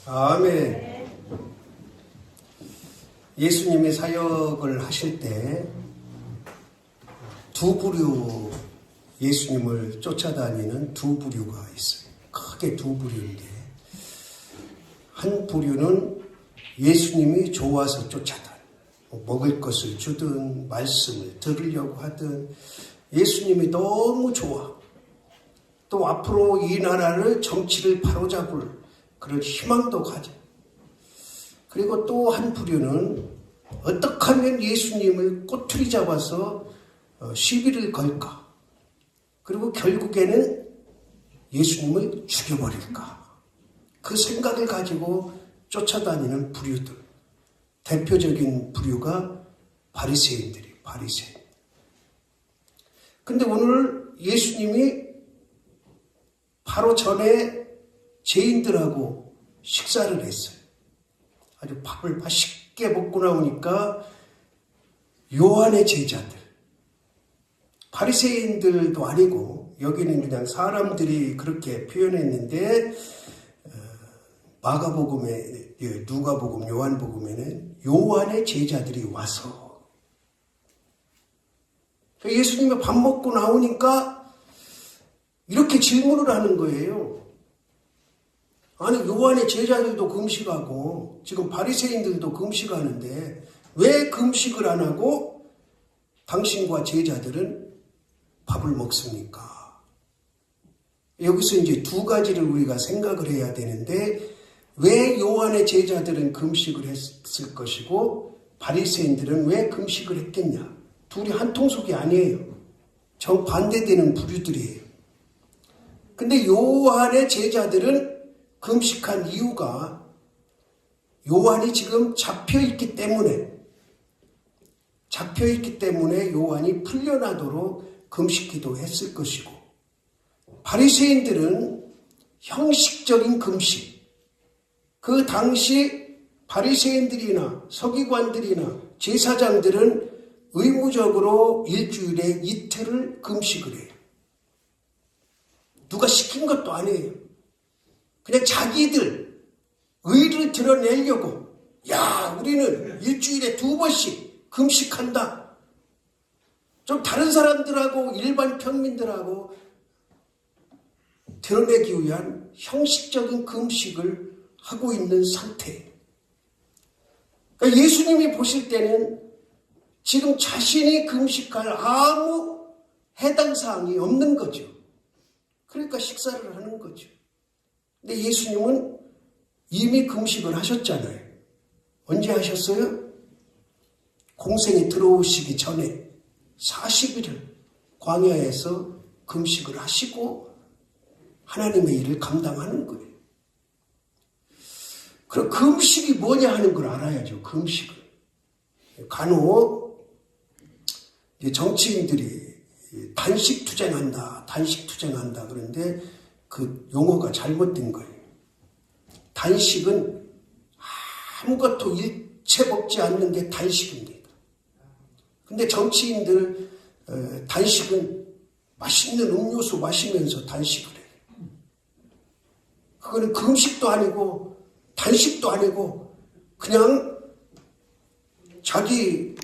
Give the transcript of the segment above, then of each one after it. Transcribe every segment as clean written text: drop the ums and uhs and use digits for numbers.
아멘. 예수님이 사역을 하실 때 두 부류, 예수님을 쫓아다니는 두 부류가 있어요. 크게 두 부류인데, 한 부류는 예수님이 좋아서 쫓아다니, 먹을 것을 주든 말씀을 들으려고 하든 예수님이 너무 좋아. 또 앞으로 이 나라를, 정치를 바로잡을 그런 희망도 가져. 그리고 또 한 부류는 어떻게 하면 예수님을 꼬투리 잡아서 시비를 걸까? 그리고 결국에는 예수님을 죽여버릴까? 그 생각을 가지고 쫓아다니는 부류들. 대표적인 부류가 바리새인들이에요. 바리새인. 근데 오늘 예수님이 바로 전에 죄인들하고 식사를 했어요. 아주 밥을 맛있게 먹고 나오니까 요한의 제자들, 바리새인들도 아니고 여기는 그냥 사람들이 그렇게 표현했는데, 마가복음에, 누가복음, 요한복음에는 요한의 제자들이 와서 예수님이 밥 먹고 나오니까 이렇게 질문을 하는 거예요. 아니, 요한의 제자들도 금식하고 지금 바리새인들도 금식하는데 왜 금식을 안 하고 당신과 제자들은 밥을 먹습니까? 여기서 이제 두 가지를 우리가 생각을 해야 되는데, 왜 요한의 제자들은 금식을 했을 것이고 바리새인들은 왜 금식을 했겠냐? 둘이 한 통속이 아니에요. 정반대되는 부류들이에요. 근데 요한의 제자들은 금식한 이유가 요한이 지금 잡혀있기 때문에 요한이 풀려나도록 금식기도 했을 것이고, 바리새인들은 형식적인 금식, 그 당시 바리새인들이나 서기관들이나 제사장들은 의무적으로 일주일에 이틀을 금식을 해요. 누가 시킨 것도 아니에요. 그냥 자기들 의를 드러내려고, 야, 우리는 일주일에 2번씩 금식한다. 좀 다른 사람들하고 일반 평민들하고 드러내기 위한 형식적인 금식을 하고 있는 상태예요. 그러니까 예수님이 보실 때는 지금 자신이 금식할 아무 해당 사항이 없는 거죠. 그러니까 식사를 하는 거죠. 근데 예수님은 이미 금식을 하셨잖아요. 언제 하셨어요? 공생에 들어오시기 전에 40일을 광야에서 금식을 하시고 하나님의 일을 감당하는 거예요. 그럼 금식이 뭐냐 하는 걸 알아야죠. 금식을. 간혹 정치인들이 단식 투쟁한다 그런데 그 용어가 잘못된 거예요. 단식은 아무것도 일체 먹지 않는 게 단식입니다. 근데 정치인들 단식은 맛있는 음료수 마시면서 단식을 해요. 그거는 금식도 아니고 단식도 아니고 그냥 자기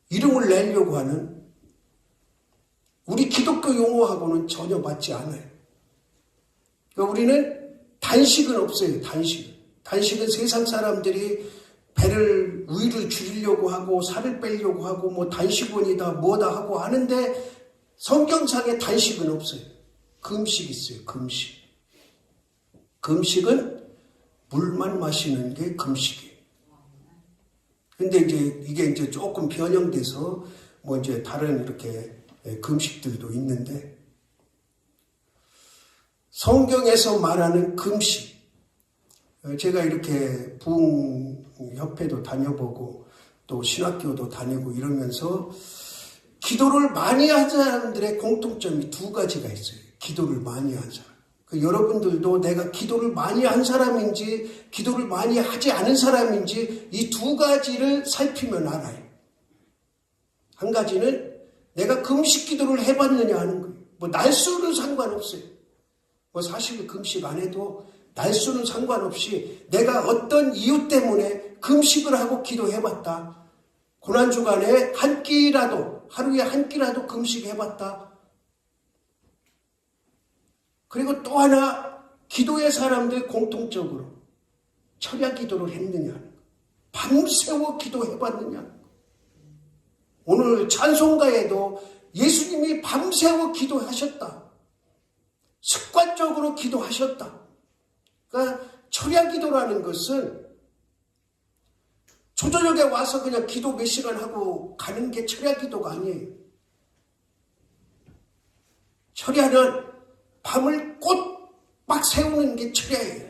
이름을 내려고 하는, 우리 기독교 용어하고는 전혀 맞지 않아요. 그러니까 우리는 단식은 없어요. 단식은 세상 사람들이 위를 줄이려고 하고 살을 빼려고 하고 뭐 단식원이다 뭐다 하고 하는데, 성경상에 단식은 없어요. 금식 있어요. 금식은 물만 마시는 게 금식이에요. 근데 이게 조금 변형돼서 뭐 이제 다른 이렇게 금식들도 있는데, 성경에서 말하는 금식, 제가 이렇게 부흥협회도 다녀보고 또 신학교도 다니고 이러면서 기도를 많이 한 사람들의 공통점이 두 가지가 있어요. 기도를 많이 한 사람. 여러분들도 내가 기도를 많이 한 사람인지 기도를 많이 하지 않은 사람인지 이 두 가지를 살피면 알아요. 한 가지는 내가 금식 기도를 해봤느냐 하는 거예요. 뭐 날수는 상관없어요. 뭐 사실 금식 안 해도 날수는 상관없이 내가 어떤 이유 때문에 금식을 하고 기도해봤다. 고난주간에 한 끼라도, 하루에 한 끼라도 금식해봤다. 그리고 또 하나, 기도의 사람들 공통적으로 철야 기도를 했느냐, 밤새워 기도해봤느냐. 오늘 찬송가에도 예수님이 밤새워 기도하셨다. 습관적으로 기도하셨다. 그러니까 철야 기도라는 것은 초저녁에 와서 그냥 기도 몇 시간 하고 가는 게 철야 기도가 아니에요. 철야는 밤을 꼬박 세우는 게 철야예요.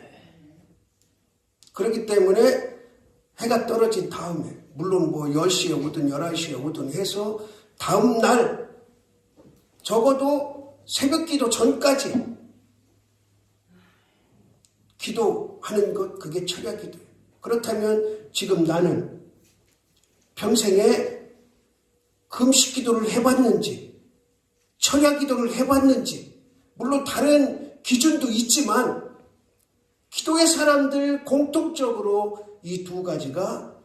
그렇기 때문에 해가 떨어진 다음에, 물론 뭐 10시에 오든 11시에 오든 해서 다음 날 적어도 새벽 기도 전까지 기도하는 것, 그게 철야 기도예요. 그렇다면 지금 나는 평생에 금식 기도를 해봤는지, 철야 기도를 해봤는지, 물론 다른 기준도 있지만 기도의 사람들 공통적으로 이 두 가지가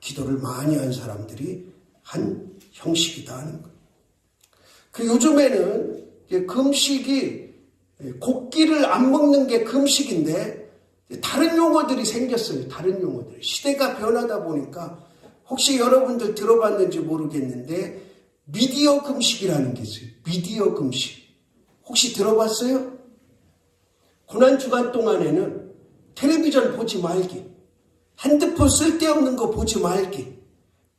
기도를 많이 한 사람들이 한 형식이다 하는 거예요. 그 요즘에는 금식이 곡기를 안 먹는 게 금식인데 다른 용어들이 생겼어요. 다른 용어들. 시대가 변하다 보니까 혹시 여러분들 들어봤는지 모르겠는데 미디어 금식이라는 게 있어요. 미디어 금식. 혹시 들어봤어요? 고난주간 동안에는 텔레비전 보지 말기, 핸드폰 쓸데없는 거 보지 말기.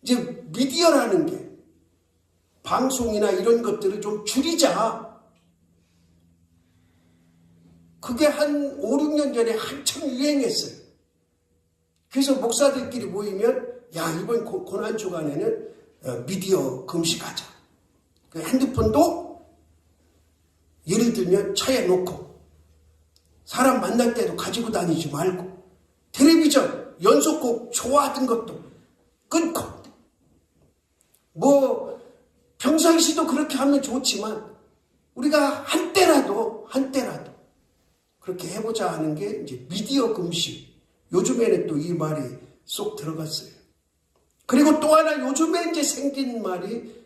이제 미디어라는 게 방송이나 이런 것들을 좀 줄이자. 그게 한 5, 6년 전에 한참 유행했어요. 그래서 목사들끼리 모이면 야, 이번 고난주간에는 미디어 금식하자. 그 핸드폰도 예를 들면 차에 놓고 사람 만날 때도 가지고 다니지 말고 텔레비전 연속곡 좋아하던 것도 끊고 뭐 평상시도 그렇게 하면 좋지만 우리가 한때라도 그렇게 해보자 하는 게 이제 미디어 금식. 요즘에는 또 이 말이 쏙 들어갔어요. 그리고 또 하나 요즘에 이제 생긴 말이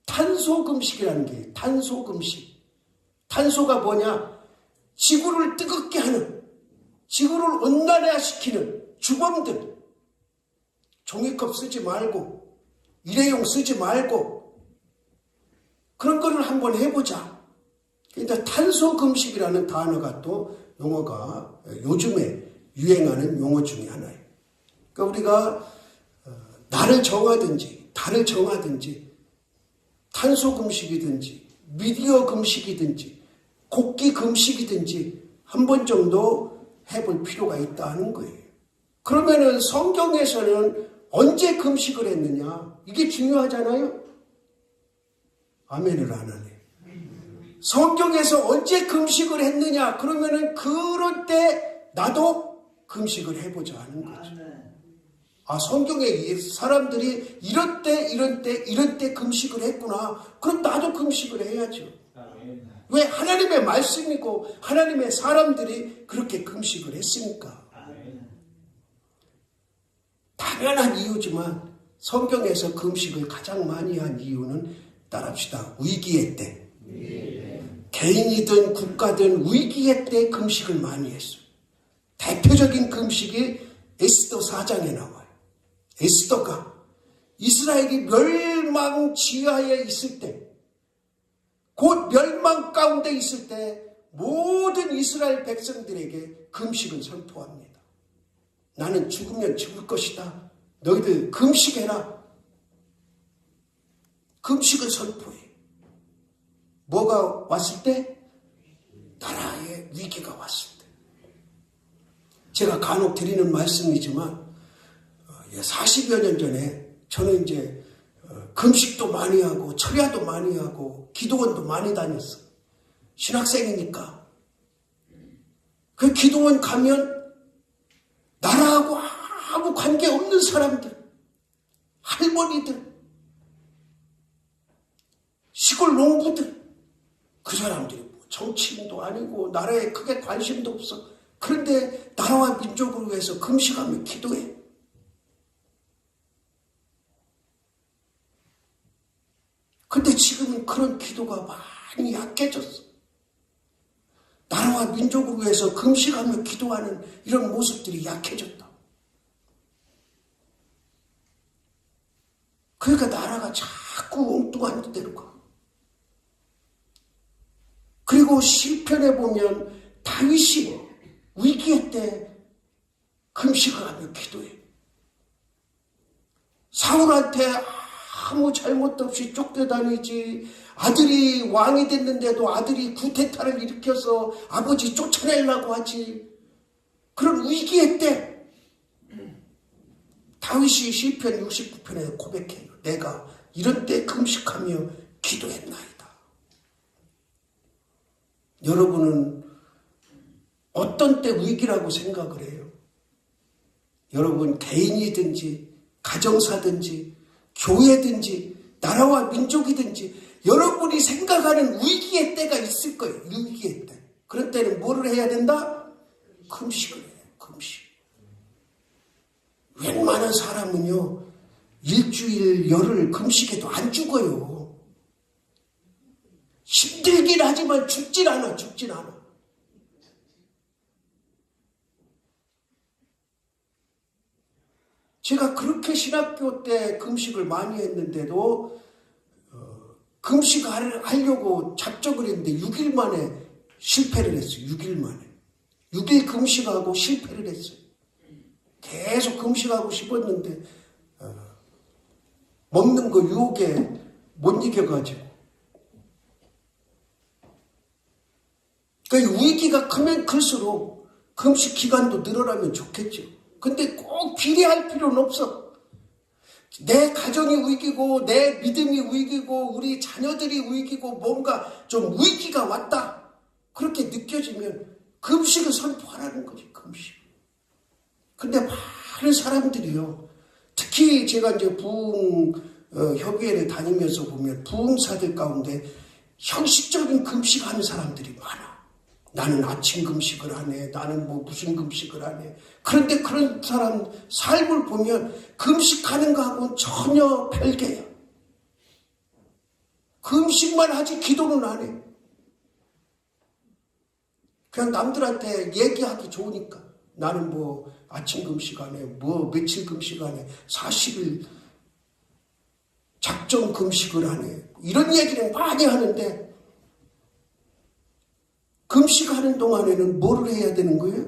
탄소 금식이라는 게 있어요. 탄소 금식. 탄소가 뭐냐? 지구를 뜨겁게 하는, 지구를 온난화시키는 주범들. 종이컵 쓰지 말고, 일회용 쓰지 말고, 그런 거를 한번 해보자. 그러니까 탄소 금식이라는 단어가 또 용어가 요즘에 유행하는 용어 중에 하나예요. 그러니까 우리가 날을 정하든지 달을 정하든지 탄소 금식이든지 미디어 금식이든지 곡기 금식이든지 한 번 정도 해볼 필요가 있다는 거예요. 그러면은 성경에서는 언제 금식을 했느냐? 이게 중요하잖아요. 아멘을 안 하네. 성경에서 언제 금식을 했느냐? 그러면은 그럴 때 나도 금식을 해보자 하는 거죠. 아, 성경에 사람들이 이런 때 금식을 했구나. 그럼 나도 금식을 해야죠. 왜? 하나님의 말씀이고 하나님의 사람들이 그렇게 금식을 했으니까. 당연한 이유지만 성경에서 금식을 가장 많이 한 이유는 따라합시다. 위기의 때. 개인이든 국가든 위기의 때 금식을 많이 했어요. 대표적인 금식이 에스더 4장에 나와요. 에스더가 이스라엘이 멸망지하에 있을 때, 곧 멸망 가운데 있을 때 모든 이스라엘 백성들에게 금식을 선포합니다. 나는 죽으면 죽을 것이다. 너희들 금식해라. 금식을 선포해. 뭐가 왔을 때? 나라의 위기가 왔을 때. 제가 간혹 드리는 말씀이지만 40여 년 전에 저는 이제 금식도 많이 하고 철야도 많이 하고 기도원도 많이 다녔어요. 신학생이니까. 그 기도원 가면 나라하고 아무 관계없는 사람들, 할머니들, 시골 농부들, 그 사람들이 뭐 정치인도 아니고 나라에 크게 관심도 없어. 그런데 나라와 민족을 위해서 금식하며 기도해. 근데 지금은 그런 기도가 많이 약해졌어. 나라와 민족을 위해서 금식하며 기도하는 이런 모습들이 약해졌다. 그러니까 나라가 자꾸 엉뚱한 데로 가. 그리고 시편에 보면 다윗이 위기의 때 금식을 하며 기도해. 사울한테 아무 잘못 없이 쫓겨다니지, 아들이 왕이 됐는데도 아들이 구테타를 일으켜서 아버지 쫓아내려고 하지. 그런 위기의 때 다윗이 시편 69편에 고백해요. 내가 이런 때 금식하며 기도했나이다. 여러분은 어떤 때 위기라고 생각을 해요? 여러분 개인이든지 가정사든지 교회든지 나라와 민족이든지 여러분이 생각하는 위기의 때가 있을 거예요. 위기의 때. 그런 때는 뭐를 해야 된다? 금식을 해요. 금식. 웬만한 사람은요, 일주일 열흘 금식해도 안 죽어요. 힘들긴 하지만 죽진 않아. 제가 그렇게 신학교 때 금식을 많이 했는데도 금식을 하려고 작정을 했는데 6일 만에 실패를 했어요. 6일 만에. 6일 금식하고 실패를 했어요. 계속 금식하고 싶었는데 먹는 거 유혹에 못 이겨가지고. 그러니까 위기가 크면 클수록 금식 기간도 늘어나면 좋겠죠. 근데 꼭 비례할 필요는 없어. 내 가정이 위기고 내 믿음이 위기고 우리 자녀들이 위기고 뭔가 좀 위기가 왔다. 그렇게 느껴지면 금식을 선포하라는 거지. 금식. 근데 많은 사람들이요. 특히 제가 이제 부흥 협의회를 다니면서 보면 부흥사들 가운데 형식적인 금식하는 사람들이 많아. 나는 아침 금식을 하네. 나는 뭐 무슨 금식을 하네. 그런데 그런 사람 삶을 보면 금식하는 거하고는 전혀 별개야. 금식만 하지 기도는 안 해. 그냥 남들한테 얘기하기 좋으니까. 나는 뭐 아침 금식 안 해. 뭐 며칠 금식 안 해. 40일 작정 금식을 안 해. 이런 얘기를 많이 하는데 금식하는 동안에는 뭐를 해야 되는 거예요?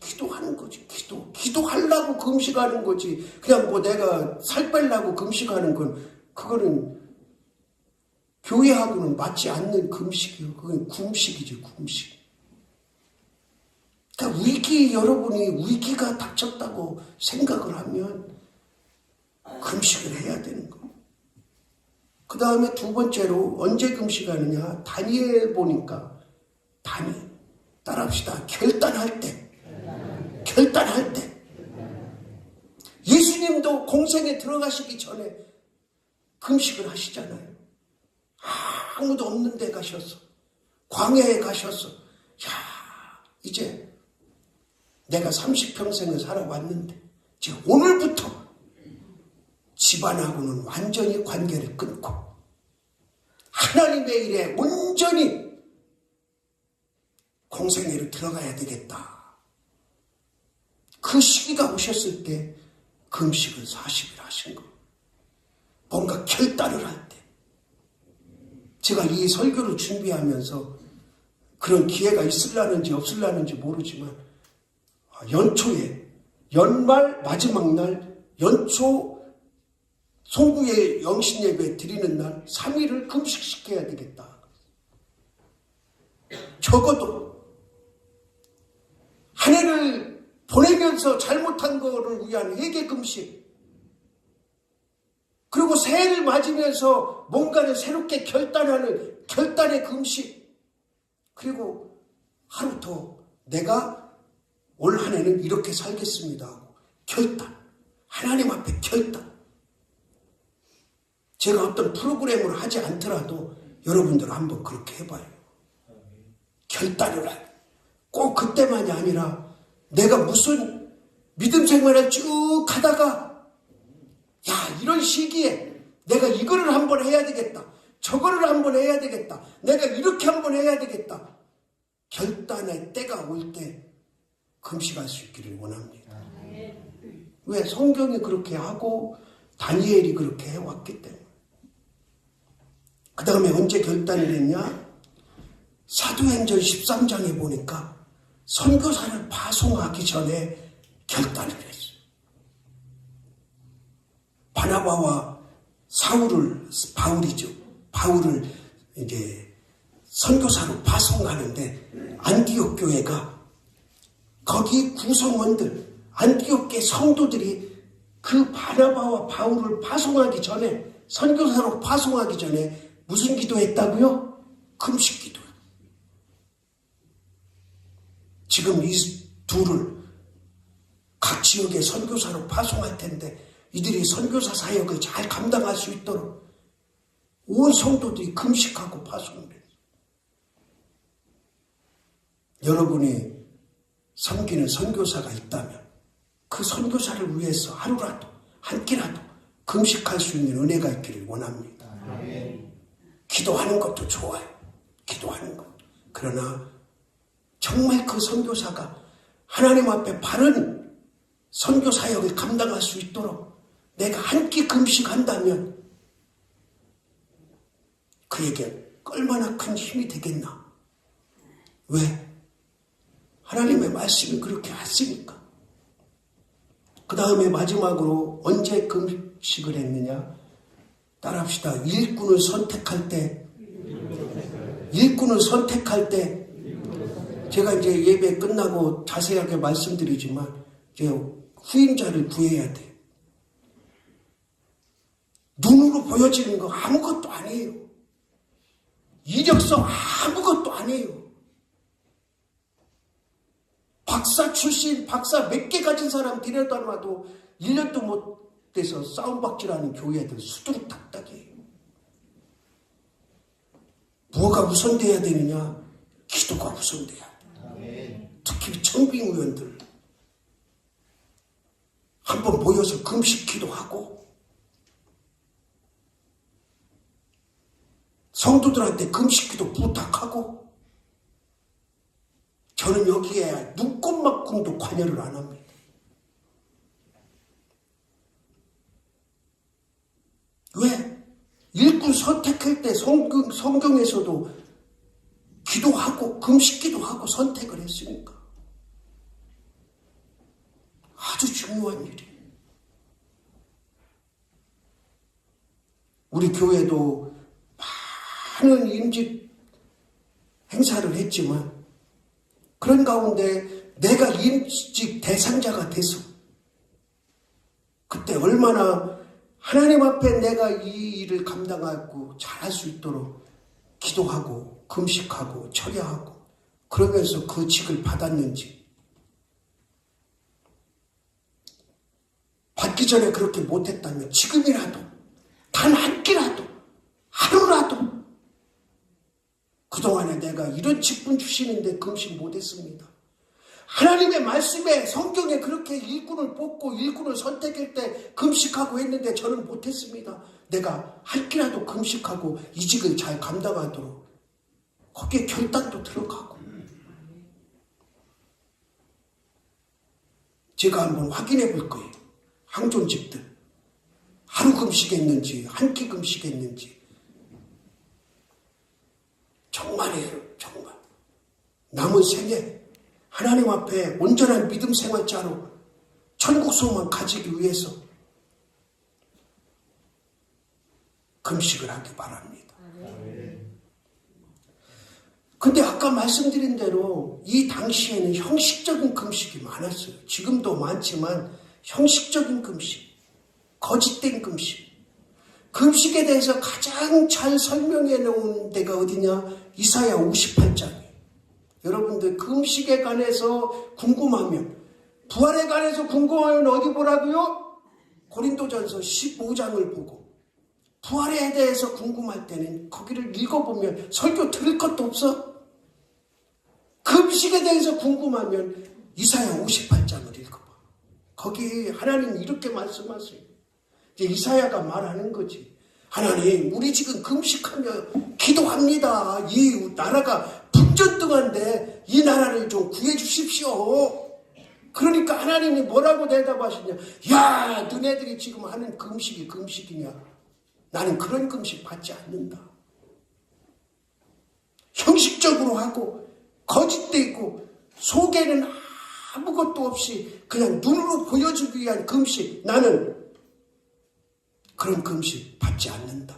기도하는 거지. 기도하려고 금식하는 거지. 그냥 뭐 내가 살 빼려고 금식하는 건 그거는 교회하고는 맞지 않는 금식이요. 그건 금식이지. 금식. 그러니까 여러분이 위기가 닥쳤다고 생각을 하면 금식을 해야 되는 거예요. 그 다음에 두 번째로 언제 금식하느냐? 다니엘 보니까 따라합시다. 결단할 때. 예수님도 공생에 들어가시기 전에 금식을 하시잖아요. 아무도 없는 데 가셔서 광야에 가셔서 이제 내가 30평생을 살아왔는데 이제 오늘부터 집안하고는 완전히 관계를 끊고 하나님의 일에 온전히 공생애로 들어가야 되겠다. 그 시기가 오셨을 때 금식을 40일 하신 거. 뭔가 결단을 할 때. 제가 이 설교를 준비하면서 그런 기회가 있을라는지 없을라는지 모르지만 연초에 연말 마지막 날 연초 송구의 영신예배 드리는 날 3일을 금식시켜야 되겠다. 적어도 한 해를 보내면서 잘못한 거를 위한 회개 금식, 그리고 새해를 맞으면서 뭔가를 새롭게 결단하는 결단의 금식, 그리고 하루 더 내가 올 한 해는 이렇게 살겠습니다 하고 결단, 하나님 앞에 결단. 제가 어떤 프로그램을 하지 않더라도 여러분들 한번 그렇게 해봐요. 결단을 꼭 그때 때만이 아니라 내가 무슨 믿음 생활을 쭉 하다가 야, 이런 시기에 내가 이거를 한번 해야 되겠다. 저거를 한번 해야 되겠다. 내가 이렇게 한번 해야 되겠다. 결단의 때가 올 때 금식할 수 있기를 원합니다. 왜? 성경이 그렇게 하고 다니엘이 그렇게 해왔기 때문에. 그 다음에 언제 결단을 했냐? 사도행전 13장에 보니까 선교사를 파송하기 전에 결단을 했어요. 바나바와 바울을 이제 선교사로 파송하는데 안디옥 교회가 거기 구성원들, 안디옥 교회 성도들이 그 바나바와 바울을 파송하기 전에, 선교사로 파송하기 전에 무슨 기도했다고요? 금식 기도. 지금 이 둘을 각 지역의 선교사로 파송할 텐데 이들이 선교사 사역을 잘 감당할 수 있도록 온 성도들이 금식하고 파송을 해요. 여러분이 섬기는 선교사가 있다면 그 선교사를 위해서 하루라도 한 끼라도 금식할 수 있는 은혜가 있기를 원합니다. 기도하는 것도 좋아요. 기도하는 것. 그러나 정말 그 선교사가 하나님 앞에 바른 선교 사역을 감당할 수 있도록 내가 한 끼 금식한다면 그에게 얼마나 큰 힘이 되겠나. 왜? 하나님의 말씀이 그렇게 하시니까. 그 다음에 마지막으로 언제 금식을 했느냐? 따라합시다. 일꾼을 선택할 때 제가 이제 예배 끝나고 자세하게 말씀드리지만 이제 후임자를 구해야 돼. 눈으로 보여지는 거 아무것도 아니에요. 이력서 아무것도 아니에요. 박사 출신, 박사 몇 개 가진 사람 데려다 놔도 1년도 못 돼서 싸움박질하는 교회들 수두룩닥닥이에요. 뭐가 우선돼야 되느냐? 기도가 우선돼야 돼. 특히 청빙 의원들 한번 모여서 금식 기도하고 성도들한테 금식 기도 부탁하고. 저는 여기에 눈꽃만큼도 관여를 안 합니다. 왜? 일꾼 선택할 때 성경에서도 기도하고 금식기도 하고 선택을 했으니까. 아주 중요한 일이에요. 우리 교회도 많은 임직 행사를 했지만 그런 가운데 내가 임직 대상자가 돼서 그때 얼마나 하나님 앞에 내가 이 일을 감당하고 잘할 수 있도록 기도하고 금식하고 철야하고 그러면서 그 직을 받았는지. 받기 전에 그렇게 못했다면 지금이라도 단 한 끼라도 하루라도 그동안에 내가 이런 직분 주시는데 금식 못했습니다. 하나님의 말씀에 성경에 그렇게 일꾼을 뽑고 일꾼을 선택할 때 금식하고 했는데 저는 못했습니다. 내가 한 끼라도 금식하고 이직을 잘 감당하도록 거기에 결단도 들어가고. 제가 한번 확인해 볼 거예요. 항존직들 하루 금식했는지 한 끼 금식했는지. 정말이에요. 정말 남은 생에 하나님 앞에 온전한 믿음 생활자로 천국 소망 가지기 위해서 금식을 하기 바랍니다. 근데 아까 말씀드린 대로 이 당시에는 형식적인 금식이 많았어요. 지금도 많지만 형식적인 금식, 거짓된 금식. 금식에 대해서 가장 잘 설명해 놓은 데가 어디냐? 이사야 58장이에요. 여러분들 금식에 관해서 궁금하면, 부활에 관해서 궁금하면 어디 보라고요? 고린도전서 15장을 보고, 부활에 대해서 궁금할 때는 거기를 읽어보면 설교 들을 것도 없어. 금식에 대해서 궁금하면 이사야 58장을 읽어봐. 거기 하나님이 이렇게 말씀하세요. 이제 이사야가 말하는 거지. 하나님, 우리 지금 금식하며 기도합니다. 이 나라가 분전등한데 이 나라를 좀 구해 주십시오. 그러니까 하나님이 뭐라고 대답하시냐. 야, 너네들이 지금 하는 금식이 금식이냐. 나는 그런 금식 받지 않는다. 형식적으로 하고 거짓돼 있고 속에는 아무것도 없이 그냥 눈으로 보여주기 위한 금식. 나는 그런 금식 받지 않는다.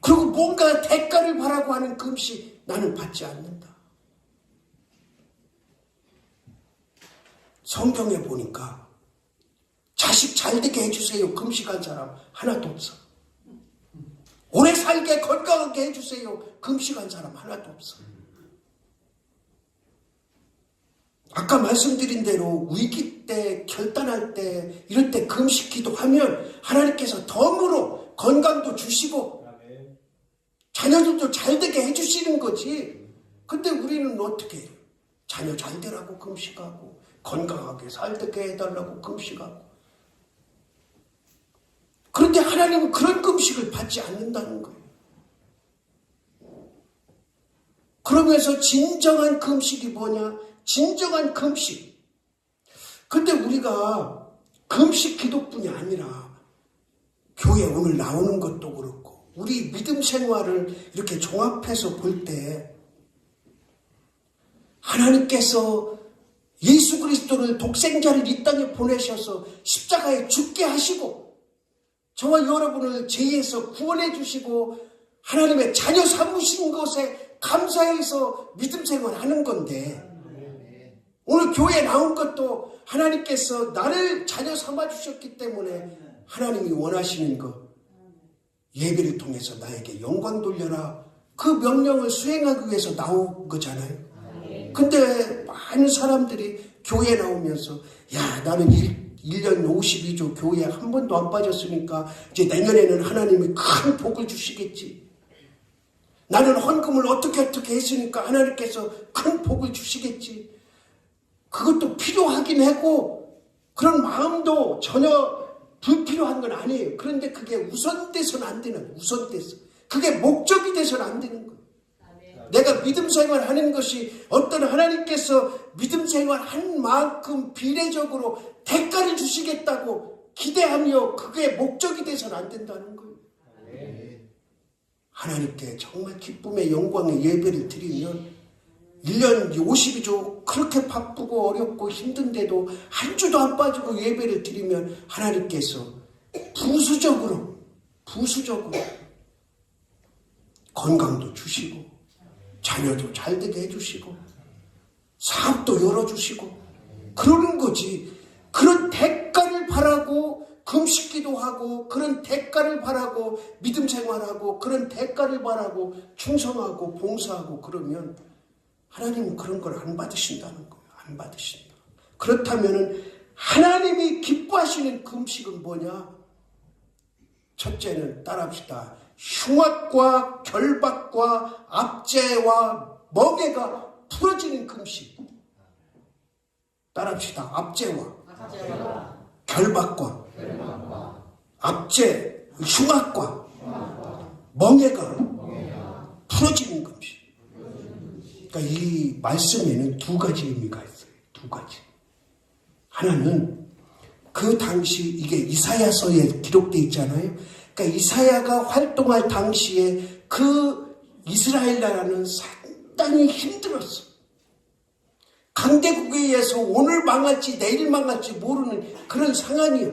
그리고 뭔가 대가를 바라고 하는 금식 나는 받지 않는다. 성경에 보니까 자식 잘되게 해주세요 금식한 사람 하나도 없어. 오래 살게 건강하게 해주세요 금식한 사람 하나도 없어. 아까 말씀드린 대로 위기 때, 결단할 때, 이럴 때 금식 기도하면 하나님께서 덤으로 건강도 주시고 자녀들도 잘되게 해주시는 거지. 근데 우리는 어떻게 해요? 자녀 잘되라고 금식하고 건강하게 살게 해달라고 금식하고. 그런데 하나님은 그런 금식을 받지 않는다는 거예요. 그러면서 진정한 금식이 뭐냐? 진정한 금식. 근데 우리가 금식 기도뿐이 아니라 교회 오늘 나오는 것도 그렇고 우리 믿음 생활을 이렇게 종합해서 볼 때 하나님께서 예수 그리스도를 독생자를 이 땅에 보내셔서 십자가에 죽게 하시고 저와 여러분을 죄에서 구원해 주시고 하나님의 자녀 삼으신 것에 감사해서 믿음 생활하는 건데 오늘 교회에 나온 것도 하나님께서 나를 자녀 삼아주셨기 때문에 하나님이 원하시는 것 예배를 통해서 나에게 영광 돌려라 그 명령을 수행하기 위해서 나온 거잖아요. 근데 많은 사람들이 교회에 나오면서 야 나는 1년 52조 교회에 한 번도 안 빠졌으니까 이제 내년에는 하나님이 큰 복을 주시겠지. 나는 헌금을 어떻게 했으니까 하나님께서 큰 복을 주시겠지. 그것도 필요하긴 하고 그런 마음도 전혀 불필요한 건 아니에요. 그런데 그게 우선돼서는 안 되는 거예요. 우선돼서. 그게 목적이 돼서는 안 되는 거예요. 내가 믿음 생활하는 것이 어떤 하나님께서 믿음 생활한 만큼 비례적으로 대가를 주시겠다고 기대하며 그게 목적이 돼서는 안 된다는 거예요. 하나님께 정말 기쁨의 영광의 예배를 드리면 1년 52조 그렇게 바쁘고 어렵고 힘든데도 한 주도 안 빠지고 예배를 드리면 하나님께서 부수적으로 건강도 주시고 자녀도 잘되게 해주시고 사업도 열어주시고 그러는 거지. 그런 대가를 바라고 금식기도 하고 그런 대가를 바라고 믿음 생활하고 그런 대가를 바라고 충성하고 봉사하고 그러면 하나님은 그런 걸 안 받으신다는 거예요. 안 받으신다. 그렇다면 하나님이 기뻐하시는 금식은 뭐냐? 첫째는 따라합시다. 흉악과 결박과 압제와 멍해가 풀어지는 금식. 따라합시다. 압제와 결박과 압제, 흉악과 멍해가 풀어지는 금식. 그러니까 이 말씀에는 두 가지 의미가 있어요. 두 가지. 하나는 그 당시 이게 이사야서에 기록되어 있잖아요. 그러니까 이사야가 활동할 당시에 그 이스라엘 나라는 상당히 힘들었어. 강대국에 의해서 오늘 망할지 내일 망할지 모르는 그런 상황이에요.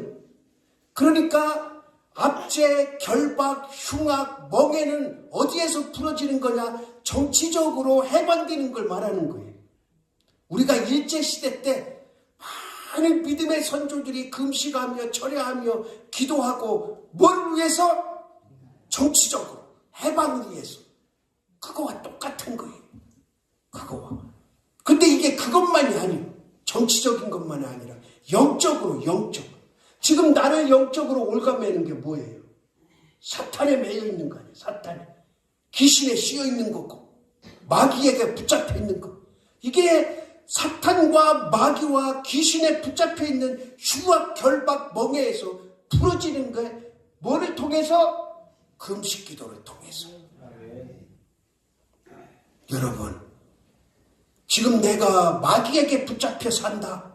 그러니까 압제, 결박, 흉악, 멍해는 어디에서 풀어지는 거냐? 정치적으로 해방되는 걸 말하는 거예요. 우리가 일제시대 때 많은 믿음의 선조들이 금식하며 철야하며 기도하고 뭘 위해서? 정치적으로 해방을 위해서. 그거와 똑같은 거예요. 그거와. 근데 이게 그것만이 아니에요. 정치적인 것만이 아니라 영적으로 영적. 지금 나를 영적으로 올가매는 게 뭐예요? 사탄에 매여 있는 거 아니에요. 사탄에. 귀신에 씌여 있는 거고 마귀에게 붙잡혀 있는 거. 이게 사탄과 마귀와 귀신에 붙잡혀 있는 흉악, 결박, 멍에에서 풀어지는 게 뭐를 통해서? 금식 기도를 통해서. 여러분, 지금 내가 마귀에게 붙잡혀 산다,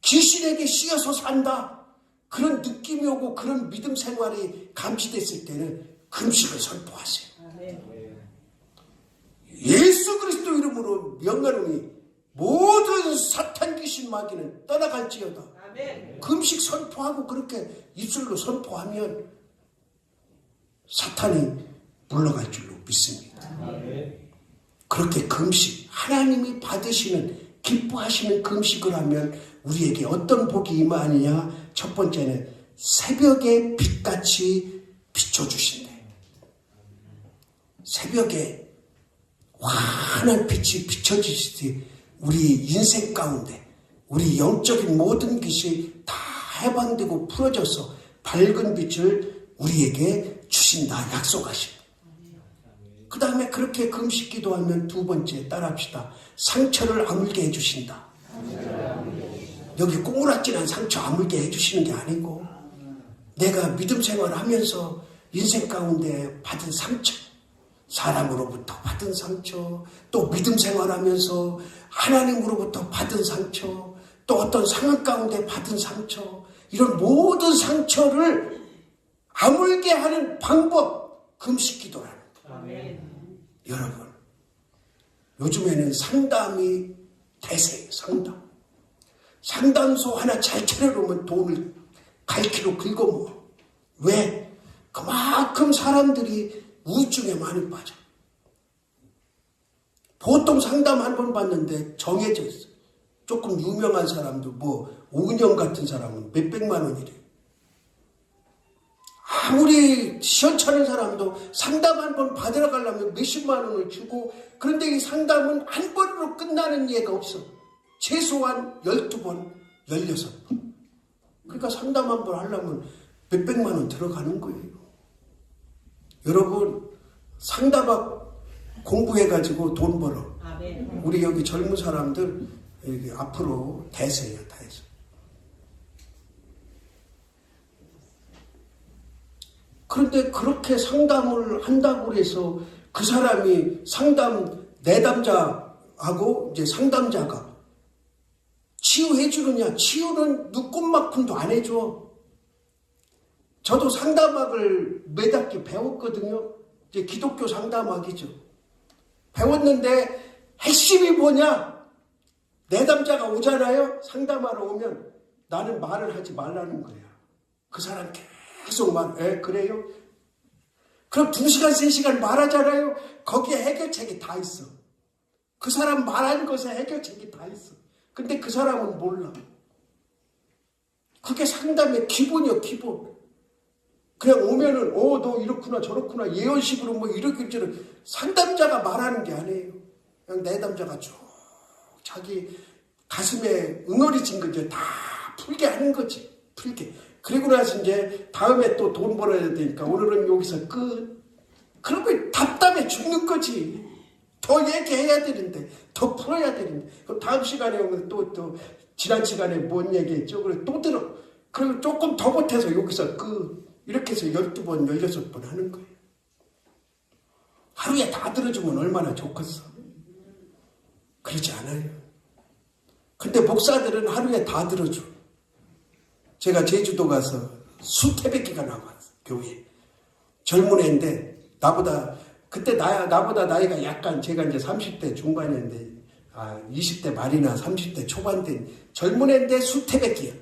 귀신에게 씌어서 산다, 그런 느낌이 오고 그런 믿음 생활이 감지됐을 때는 금식을 선포하세요. 예수 그리스도 이름으로 명하노니 모든 사탄, 귀신, 마귀는 떠나갈지어다. 금식 선포하고 그렇게 입술로 선포하면 사탄이 물러갈 줄로 믿습니다. 그렇게 금식, 하나님이 받으시는, 기뻐하시는 금식을 하면 우리에게 어떤 복이 임하느냐? 첫 번째는 새벽에 빛같이 비춰주신대. 새벽에 환한 빛이 비춰지시듯이 우리 인생 가운데 우리 영적인 모든 빛이 다 해방되고 풀어져서 밝은 빛을 우리에게 주신다 약속하십니다. 그 다음에 그렇게 금식 기도하면 두 번째 따라합시다. 상처를 아물게 해주신다. 여기 꼬무라진한 상처 아물게 해주시는 게 아니고 내가 믿음 생활을 하면서 인생 가운데 받은 상처, 사람으로부터 받은 상처, 또 믿음 생활하면서 하나님으로부터 받은 상처, 또 어떤 상황 가운데 받은 상처, 이런 모든 상처를 아물게 하는 방법, 금식 기도라는 거예요. 여러분, 요즘에는 상담이 대세예요. 상담소 하나 잘 차려놓으면 돈을 갈키로 긁어모아. 왜? 그만큼 사람들이 우울증에 많이 빠져. 보통 상담 한 번 받는데 정해져 있어. 조금 유명한 사람도 뭐 오은영 같은 사람은 몇백만 원이래. 아무리 시원찮은 사람도 상담 한 번 받으러 가려면 몇십만 원을 주고, 그런데 이 상담은 한 번으로 끝나는 예가 없어. 최소한 12번, 16번. 그러니까 상담 한 번 하려면 몇백만 원 들어가는 거예요. 여러분, 상담학 공부해가지고 돈 벌어. 우리 여기 젊은 사람들 여기 앞으로 대세예요, 대세. 그런데 그렇게 상담을 한다고 해서 그 사람이 상담 내담자하고 이제 상담자가 치유해 주느냐? 치유는 눈꼽만큼도 안 해줘. 저도 상담학을 몇 학기 배웠거든요. 이제 기독교 상담학이죠. 배웠는데 핵심이 뭐냐? 내담자가 오잖아요. 상담하러 오면 나는 말을 하지 말라는 거야. 그 사람 계속 그래요? 그럼 2시간, 3시간 말하잖아요. 거기에 해결책이 다 있어. 그 사람 말한 것에 해결책이 다 있어. 근데 그 사람은 몰라. 그게 상담의 기본이요, 기본. 그냥 오면은, 너 이렇구나, 저렇구나, 예언식으로 뭐 이렇게 저렇게. 상담자가 말하는 게 아니에요. 그냥 내담자가 쭉 자기 가슴에 응어리진 거 이제 다 풀게 하는 거지. 풀게. 그리고 나서 이제 다음에 또 돈 벌어야 되니까 오늘은 여기서 끝. 그러면 답답해 죽는 거지. 더 얘기해야 되는데, 더 풀어야 되는데. 그럼 다음 시간에 오면 또 지난 시간에 뭔 얘기했죠? 그래 또 들어. 그리고 조금 더 못해서 여기서 끝. 이렇게 해서 12번, 16번 하는 거예요. 하루에 다 들어주면 얼마나 좋겠어. 그렇지 않아요. 근데 목사들은 하루에 다 들어줘. 제가 제주도 가서 수태백기가 나왔어, 교회에. 젊은 애인데, 그때 나보다 나이가 약간, 제가 이제 30대 중반이었는데, 20대 말이나 30대 초반 된 젊은 애인데 수태백기야.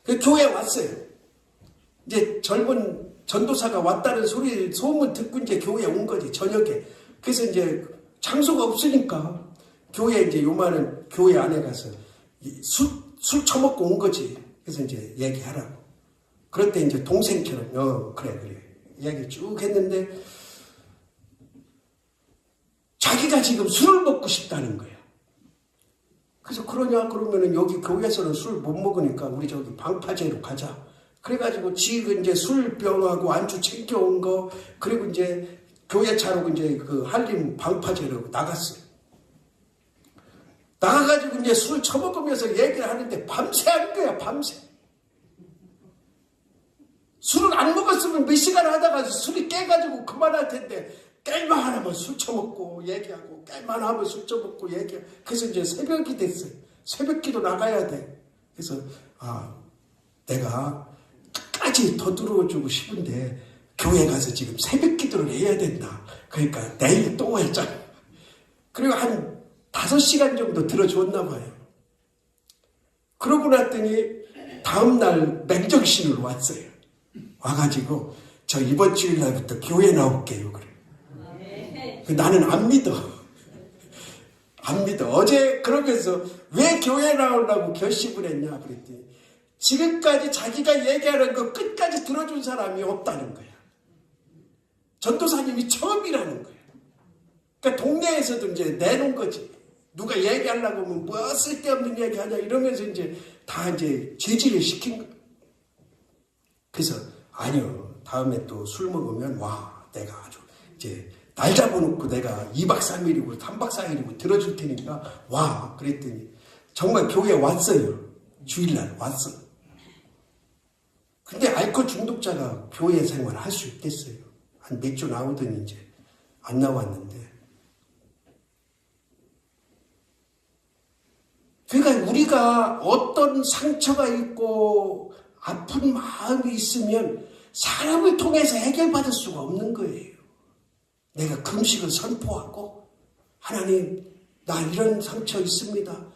그 교회에 왔어요. 이제 젊은 전도사가 왔다는 소문 듣고 이제 교회에 온 거지, 저녁에. 그래서 이제 장소가 없으니까, 교회에 이제 요만한 교회 안에 가서 술 처먹고 온 거지. 그래서 이제 얘기하라고. 그럴 때 이제 동생처럼, 그래. 얘기 쭉 했는데, 자기가 지금 술을 먹고 싶다는 거야. 그래서 그러냐? 그러면은 여기 교회에서는 술 못 먹으니까 우리 저기 방파제로 가자. 그래가지고 지금 이제 술병하고 안주 챙겨온 거, 그리고 이제 교회 차로 이제 그 한림 방파제로 나갔어요. 나가가지고 이제 술 처먹으면서 얘기를 하는데 밤새 하는 거야, 밤새. 술을 안 먹었으면 몇 시간 하다가 술이 깨가지고 그만할 텐데, 깰만 하면 술 처먹고 얘기하고, 깰만 하면 술 처먹고 얘기하고. 그래서 이제 새벽이 됐어요. 새벽 기도 나가야 돼. 그래서, 내가 끝까지 더 들어주고 싶은데, 교회 가서 지금 새벽 기도를 해야 된다. 그러니까 내일 또 했잖아. 그리고 한 5시간 정도 들어줬나 봐요. 그러고 났더니 다음날 맹정신으로 왔어요. 와가지고 저 이번 주일날부터 교회 나올게요. 그래. 나는 안 믿어. 안 믿어. 어제 그러면서 왜 교회 나오려고 결심을 했냐 그랬더니 지금까지 자기가 얘기하는 거 끝까지 들어준 사람이 없다는 거야. 전도사님이 처음이라는 거야. 그러니까 동네에서도 이제 내놓은 거지. 누가 얘기하려고 하면 뭐 쓸데없는 얘기 하냐 이러면서 이제 다 이제 제지를 시킨 거야. 그래서 아니요. 다음에 또 술 먹으면 내가 아주 이제 날 잡아놓고 내가 2박 3일이고 3박 4일이고 들어줄 테니까 그랬더니 정말 교회에 왔어요. 주일날 왔어. 근데 알코올 중독자가 교회 생활 할 수 있겠어요. 한 몇 주 나오더니 이제 안 나왔는데. 그러니까 우리가 어떤 상처가 있고 아픈 마음이 있으면 사람을 통해서 해결받을 수가 없는 거예요. 내가 금식을 선포하고 하나님 나 이런 상처 있습니다.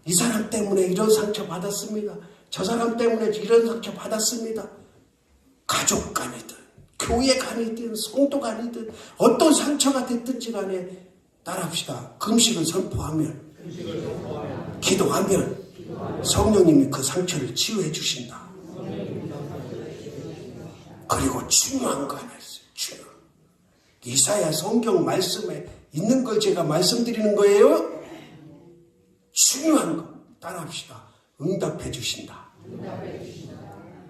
이 사람 때문에 이런 상처 받았습니다. 저 사람 때문에 이런 상처 받았습니다. 가족 간이든 교회 간이든 성도 간이든 어떤 상처가 됐든지 간에 따라합시다. 금식을 선포하면 기도하면 성령님이 그 상처를 치유해 주신다. 그리고 중요한 거 하나 있어요. 중요한 거. 이사야 성경 말씀에 있는 걸 제가 말씀드리는 거예요. 중요한 거 따라합시다. 응답해 주신다.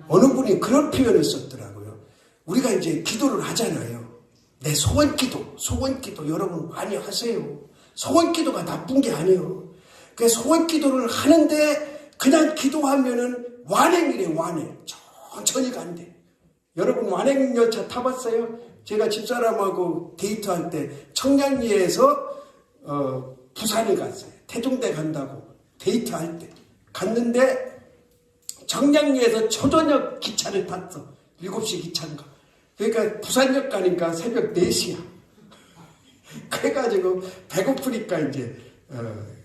어느 분이 그런 표현을 썼더라고요. 우리가 이제 기도를 하잖아요. 내 소원기도 여러분 많이 하세요. 소원기도가 나쁜 게 아니에요. 그 소원기도를 하는데 그냥 기도하면은 완행이래. 완행. 천천히 간대. 여러분 완행열차 타봤어요? 제가 집사람하고 데이트할 때 청량리에서 부산을 갔어요. 태종대 간다고 데이트할 때 갔는데 청량리에서 초저녁 기차를 탔어. 7시 기차인가. 그러니까 부산역 가니까 새벽 4시야. 그래가지고 배고프니까 이제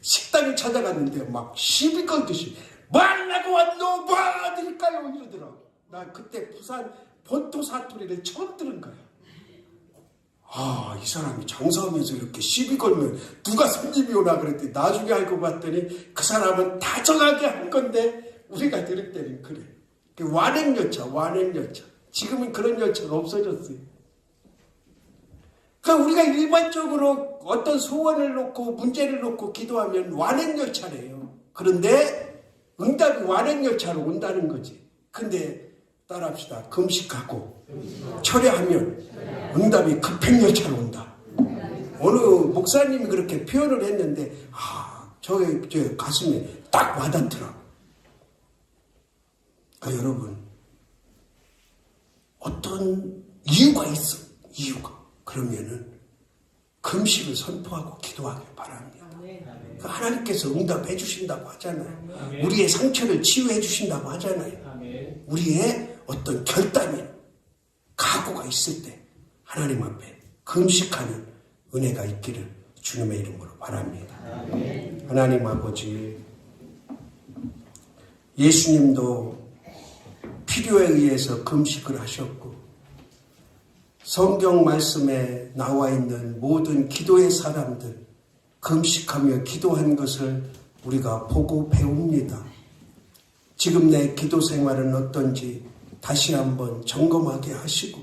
식당을 찾아갔는데 막 시비 걸듯이 뭐 하려고 왔노? 뭐 드릴까요? 이러더라고. 나 그때 부산 본토 사투리를 처음 들은 거야. 이 사람이 장사하면서 이렇게 시비 걸면 누가 손님이 오나 그랬더니 나중에 알고 봤더니 그 사람은 다정하게 한 건데 우리가 들을 때는 그래. 완행열차. 지금은 그런 열차가 없어졌어요. 그러니까 우리가 일반적으로 어떤 소원을 놓고 문제를 놓고 기도하면 완행열차래요. 그런데 응답이 완행열차로 온다는 거지. 근데 따라합시다. 금식하고 철회하면 응답이 급행열차로 온다. 어느 목사님이 그렇게 표현을 했는데 저 가슴에 딱 와닿더라. 여러분 어떤 이유가 있어. 그러면은 금식을 선포하고 기도하길 바랍니다. 하나님께서 응답해 주신다고 하잖아요. 우리의 상처를 치유해 주신다고 하잖아요. 우리의 어떤 결단이 각오가 있을 때 하나님 앞에 금식하는 은혜가 있기를 주님의 이름으로 바랍니다. 하나님 아버지, 예수님도 필요에 의해서 금식을 하셨고 성경 말씀에 나와 있는 모든 기도의 사람들 금식하며 기도한 것을 우리가 보고 배웁니다. 지금 내 기도 생활은 어떤지 다시 한번 점검하게 하시고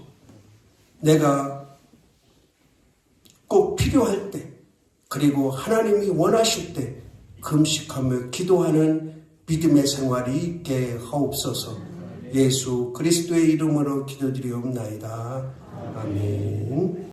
내가 꼭 필요할 때 그리고 하나님이 원하실 때 금식하며 기도하는 믿음의 생활이 있게 하옵소서. 예수 그리스도의 이름으로 기도드리옵나이다. 아멘.